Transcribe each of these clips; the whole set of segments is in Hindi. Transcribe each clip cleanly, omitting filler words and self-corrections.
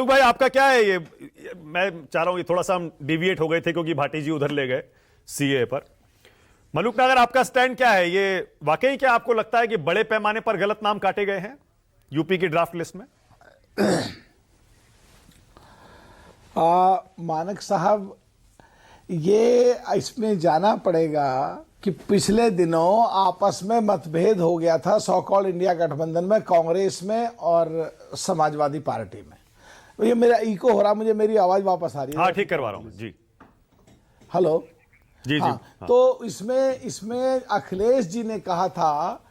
भाई आपका क्या है ये? मैं चाह रहा हूं, ये थोड़ा सा हम डिविएट हो गए थे क्योंकि भाटी जी उधर ले गए सीए पर। मलूक नगर, आपका स्टैंड क्या है? ये वाकई क्या आपको लगता है कि बड़े पैमाने पर गलत नाम काटे गए हैं यूपी की ड्राफ्ट लिस्ट में? मानक साहब, ये इसमें जाना पड़ेगा कि पिछले दिनों आपस में मतभेद हो गया था सो कॉल्ड इंडिया गठबंधन में, कांग्रेस में और समाजवादी पार्टी में। ये मेरा इको हो रहा, मुझे मेरी आवाज वापस आ रही है? हाँ, ठीक करवा रहा हूं जी। हेलो जी हाँ, जी। तो इसमें अखिलेश जी ने कहा था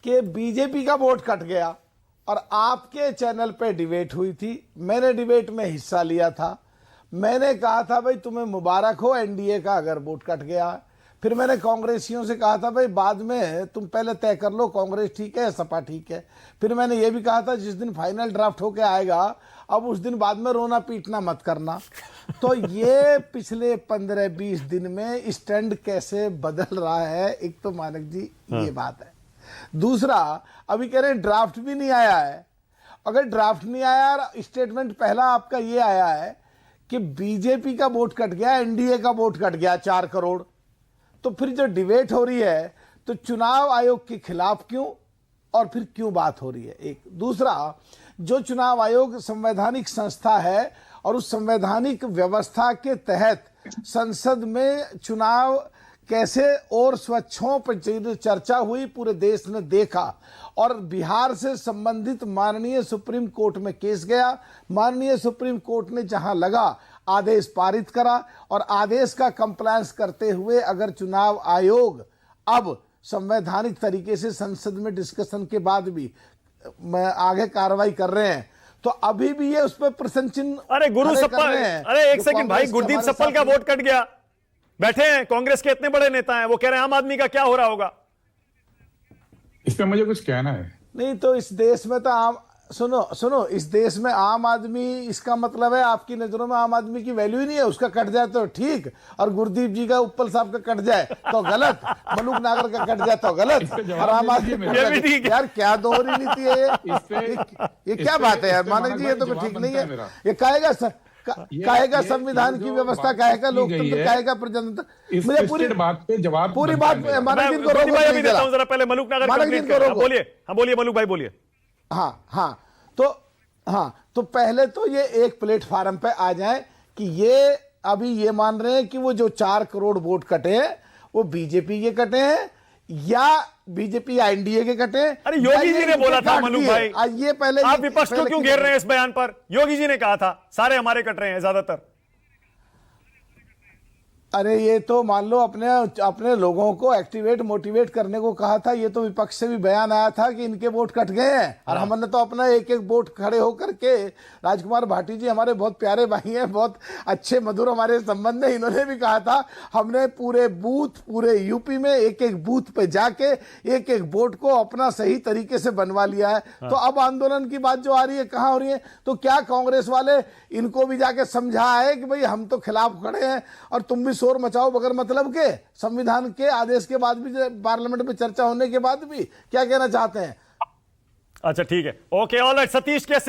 कि बीजेपी का वोट कट गया और आपके चैनल पे डिबेट हुई थी, मैंने डिबेट में हिस्सा लिया था। मैंने कहा था भाई तुम्हें मुबारक हो एनडीए का अगर वोट कट गया। फिर मैंने कांग्रेसियों से कहा था भाई बाद में तुम पहले तय कर लो कांग्रेस ठीक है सपा ठीक है। फिर मैंने ये भी कहा था जिस दिन फाइनल ड्राफ्ट होके आएगा अब उस दिन बाद में रोना पीटना मत करना। तो ये पिछले 15-20 दिन में स्टैंड कैसे बदल रहा है, एक तो मानक जी ये बात है। दूसरा, अभी कह रहे हैं ड्राफ्ट भी नहीं आया है। अगर ड्राफ्ट नहीं आया और स्टेटमेंट पहला आपका ये आया है कि बीजेपी का वोट कट गया, एनडीए का वोट कट गया 4 करोड़, तो फिर जो डिबेट हो रही है तो चुनाव आयोग के खिलाफ क्यों और फिर क्यों बात हो रही है? एक दूसरा, जो चुनाव आयोग संवैधानिक संस्था है और उस संवैधानिक व्यवस्था के तहत संसद में चुनाव कैसे और स्वच्छों पर चर्चा हुई, पूरे देश ने देखा और बिहार से संबंधित माननीय सुप्रीम कोर्ट में केस गया। माननीय सुप्रीम कोर्ट ने जहां लगा आदेश पारित करा और आदेश का कंप्लायंस करते हुए अगर चुनाव आयोग अब संवैधानिक तरीके से संसद में डिस्कशन के बाद भी आगे कार्रवाई कर रहे हैं तो अभी भी ये उस पर प्रश्न चिन्ह। अरे गुरु सप्पल, अरे एक सेकंड भाई, गुरदीप सप्पल का वोट कट गया, बैठे हैं कांग्रेस के इतने बड़े नेता हैं, वो कह रहे हैं आम आदमी का क्या हो रहा होगा? इस पे मुझे कुछ कहना है नहीं। तो इस देश में तो सुनो इस देश में आम आदमी, इसका मतलब है आपकी नजरों में आम आदमी की वैल्यू ही नहीं है। उसका कट जाए तो ठीक, और गुरदीप जी का, उपल साहब का कट जाए तो गलत, मलूक नागर का कट जाए तो गलत, और आम आदमी यार क्या दोहरी नीति है ये क्या बात है यार मानक जी? ये तो ठीक नहीं है। ये कहेगा संविधान की व्यवस्था, कहेगा लोकतंत्र, कहेगा प्रजातंत्र। मुझे पूरी बात मानक जी को जरा पहले मलूक नागर बोलिए। हाँ बोलिए मलूक भाई, बोलिए। हाँ, तो पहले तो ये एक प्लेटफार्म पे आ जाए कि ये अभी ये मान रहे हैं कि वो जो 4 करोड़ वोट कटे हैं वो बीजेपी के कटे हैं या बीजेपी या एनडीए के कटे हैं। अरे योगी जी ने बोला था मलूक भाई, ये पहले आप विपक्ष को क्यों घेर रहे हैं इस बयान पर? योगी जी ने कहा था सारे हमारे कट रहे हैं ज्यादातर। अरे ये तो मान लो अपने लोगों को एक्टिवेट मोटिवेट करने को कहा था। ये तो विपक्ष से भी बयान आया था कि इनके वोट कट गए हैं और हमने तो अपना एक एक वोट खड़े होकर के, राजकुमार भाटी जी हमारे बहुत प्यारे भाई हैं, बहुत अच्छे मधुर हमारे संबंध है, इन्होंने भी कहा था हमने पूरे बूथ, पूरे यूपी में एक एक बूथ पे जाके एक एक वोट को अपना सही तरीके से बनवा लिया है। तो अब आंदोलन की बात जो आ रही है कहाँ हो रही है? तो क्या कांग्रेस वाले इनको भी जाके समझाए कि भाई हम तो खिलाफ खड़े हैं और तुम भी शोर मचाओ बगैर मतलब के? संविधान के आदेश के बाद भी, पार्लियामेंट में चर्चा होने के बाद भी क्या कहना चाहते हैं? अच्छा ठीक है, ओके, ऑलराइट। सतीश कैसे